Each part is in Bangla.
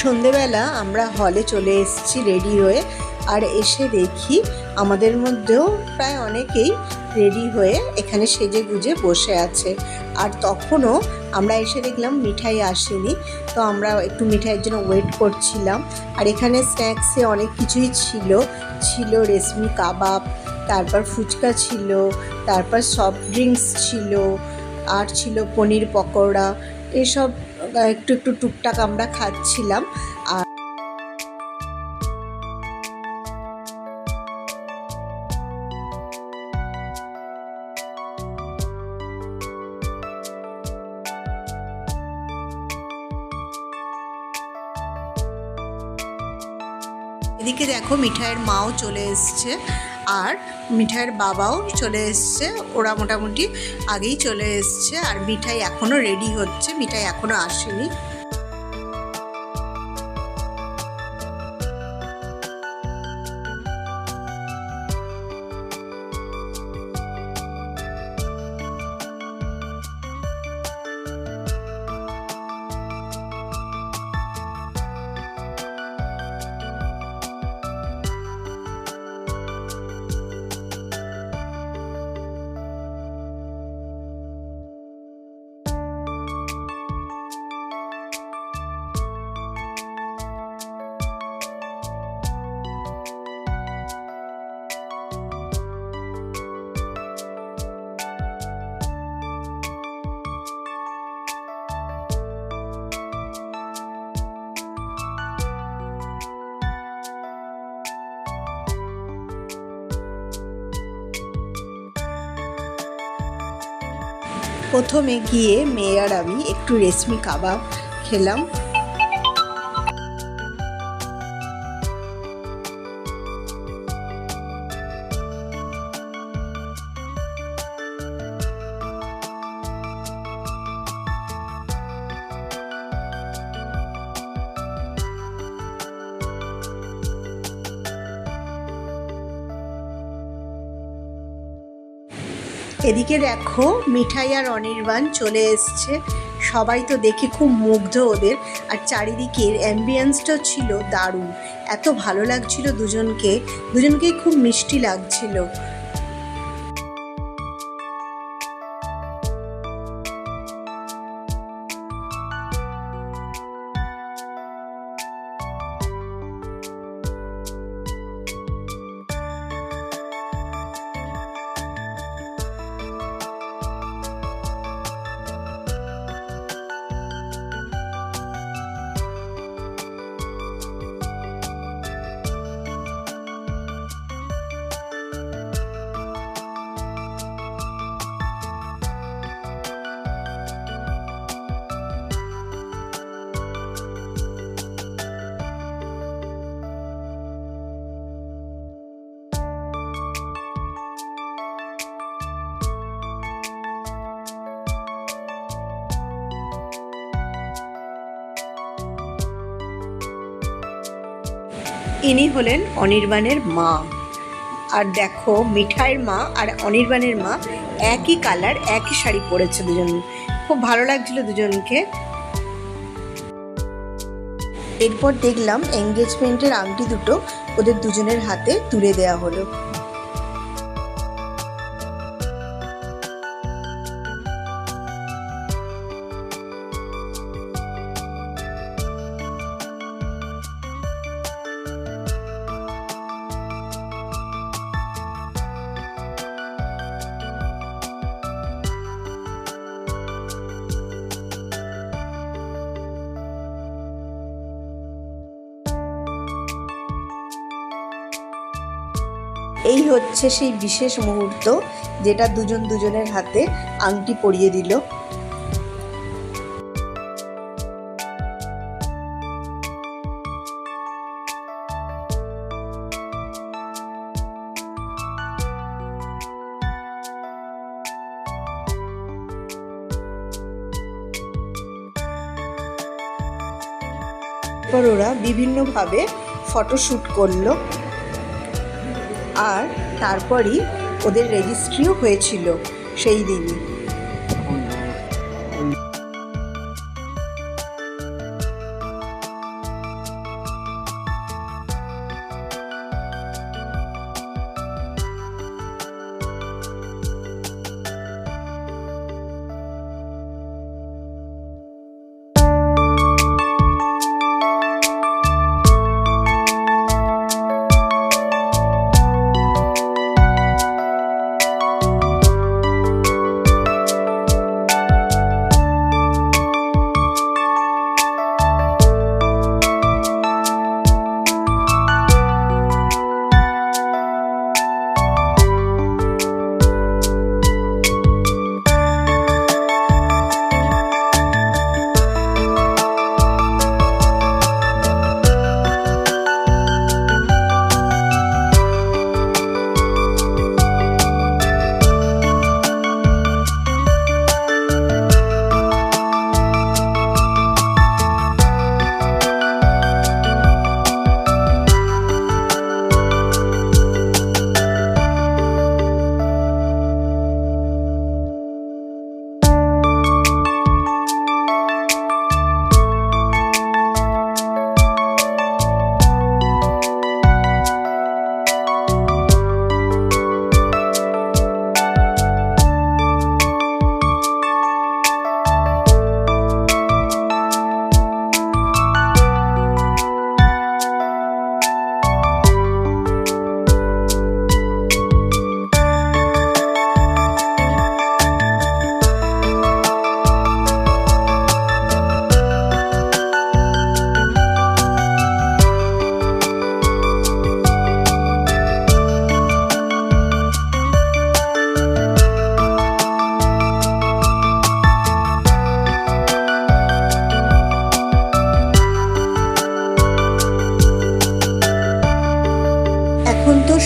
সন্ধেবেলা আমরা হলে চলে এসেছি রেডি হয়ে, আর এসে দেখি আমাদের মধ্যেও প্রায় অনেকেই রেডি হয়ে এখানে সেজে গুজে বসে আছে। আর তখনও আমরা এসে দেখলাম মিঠাই আসেনি, তো আমরা একটু মিঠাইয়ের জন্য ওয়েট করছিলাম। আর এখানে স্ন্যাক্সে অনেক কিছুই ছিল রেশমি কাবাব, তারপর ফুচকা ছিল, তারপর সফট ড্রিঙ্কস ছিল, আর ছিল পনির পকোড়া। এসব একটু টুকটাক আমরা খাচ্ছিলাম। আর এদিকে দেখো মিঠাইয়ের মাও চলে এসছে, আর মিঠাইয়ের বাবাও চলে এসছে। ওরা মোটামুটি আগেই চলে এসছে, আর মিঠাই এখনও রেডি হচ্ছে, মিঠাই এখনও আসেনি। প্রথমে গিয়ে মেয়ে আর আমি একটু রেশমি কাবাব খেলাম। এদিকে দেখো মিঠাই আর অনির্বাণ চলে এসছে। সবাই তো দেখে খুব মুগ্ধ ওদের, আর চারিদিকের অ্যাম্বিয়েন্সটাও ছিল দারুণ। এত ভালো লাগছিল দুজনকেই খুব মিষ্টি লাগছিল। ইনি হলেন অনির্বাণের মা। আর দেখো মিঠাইয়ের মা আর অনির্বাণের মা একই কালার, একই শাড়ি পরেছে দুজন। খুব ভালো লাগছিল দুজনকে। এরপর দেখলাম এঙ্গেজমেন্টের আংটি দুটো ওদের দুজনের হাতে তুলে দেওয়া হলো। এই হচ্ছে সেই বিশেষ মুহূর্ত যেটা দুজনের হাতে আংটি পরিয়ে দিল। এরপর ওরা বিভিন্নভাবে ফটোশ্যুট করলো, আর তারপরই ওদের রেজিস্ট্রিও হয়েছিল সেই দিনই।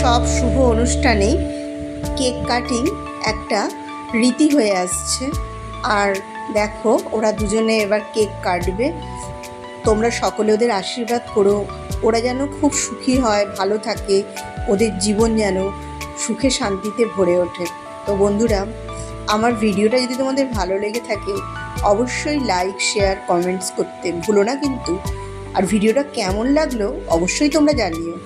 সব শুভ অনুষ্ঠানেই কেক কাটিং একটা রীতি হয়ে আসছে। আর দেখো ওরা দুজনে এবার কেক কাটবে। তোমরা সকলে ওদের আশীর্বাদ করো, ওরা যেন খুব সুখী হয়, ভালো থাকে, ওদের জীবন যেন সুখে শান্তিতে ভরে ওঠে। তো বন্ধুরা, আমার ভিডিওটা যদি তোমাদের ভালো লেগে থাকে অবশ্যই লাইক, শেয়ার, কমেন্টস করতে ভুলো না কিন্তু। আর ভিডিওটা কেমন লাগলো অবশ্যই তোমরা জানিও।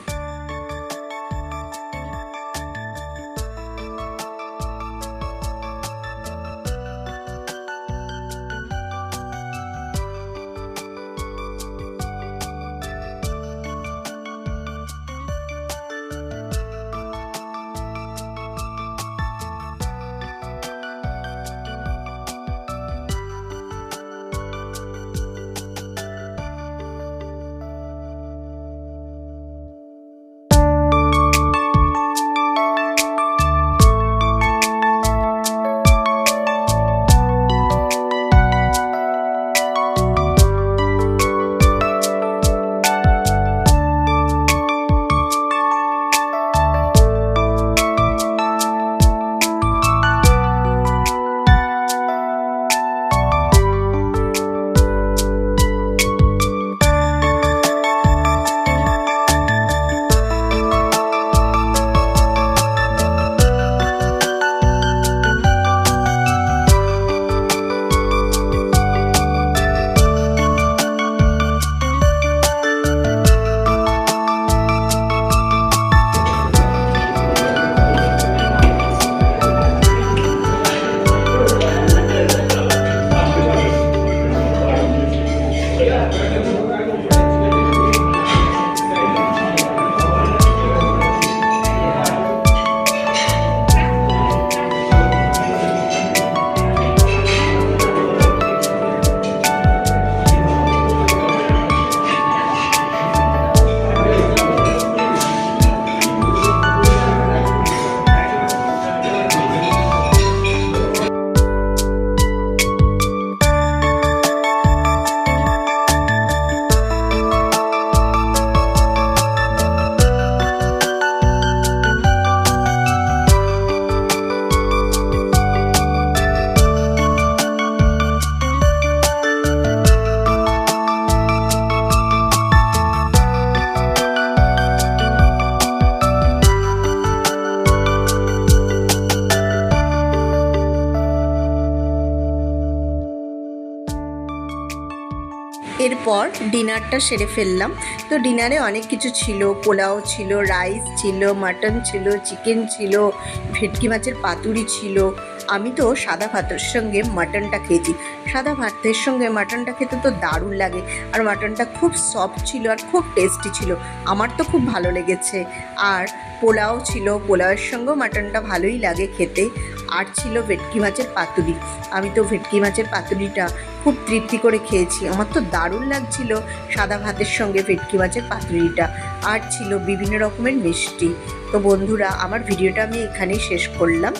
এরপর ডিনারটা সেরে ফেললাম। তো ডিনারে অনেক কিছু ছিল, পোলাও ছিল, রাইস ছিল, মাটন ছিল, চিকেন ছিল, ভেটকি মাছের পাতুরি ছিল। আমি তো সাদা ভাতের সঙ্গে মাটনটা খেয়েছি। সাদা ভাতের সঙ্গে মাটনটা খেতে তো দারুণ লাগে, আর মাটনটা খুব সফট ছিল আর খুব টেস্টি ছিল। আমার তো খুব ভালো লেগেছে। আর পোলাও ছিল, পোলাওয়ের সঙ্গেও মাটনটা ভালোই লাগে খেতে। আর ছিল ভেটকি মাছের পাতুরি। আমি তো ভেটকি মাছের পাতুরিটা খুব তৃপ্তি করে খেয়েছি, আমার তো দারুণ লাগছিল সাদা ভাতের সঙ্গে ভেটকি মাছের পাতুরিটা। আর ছিল বিভিন্ন রকমের মিষ্টি। তো বন্ধুরা, আমার ভিডিওটা আমি এখানেই শেষ করলাম।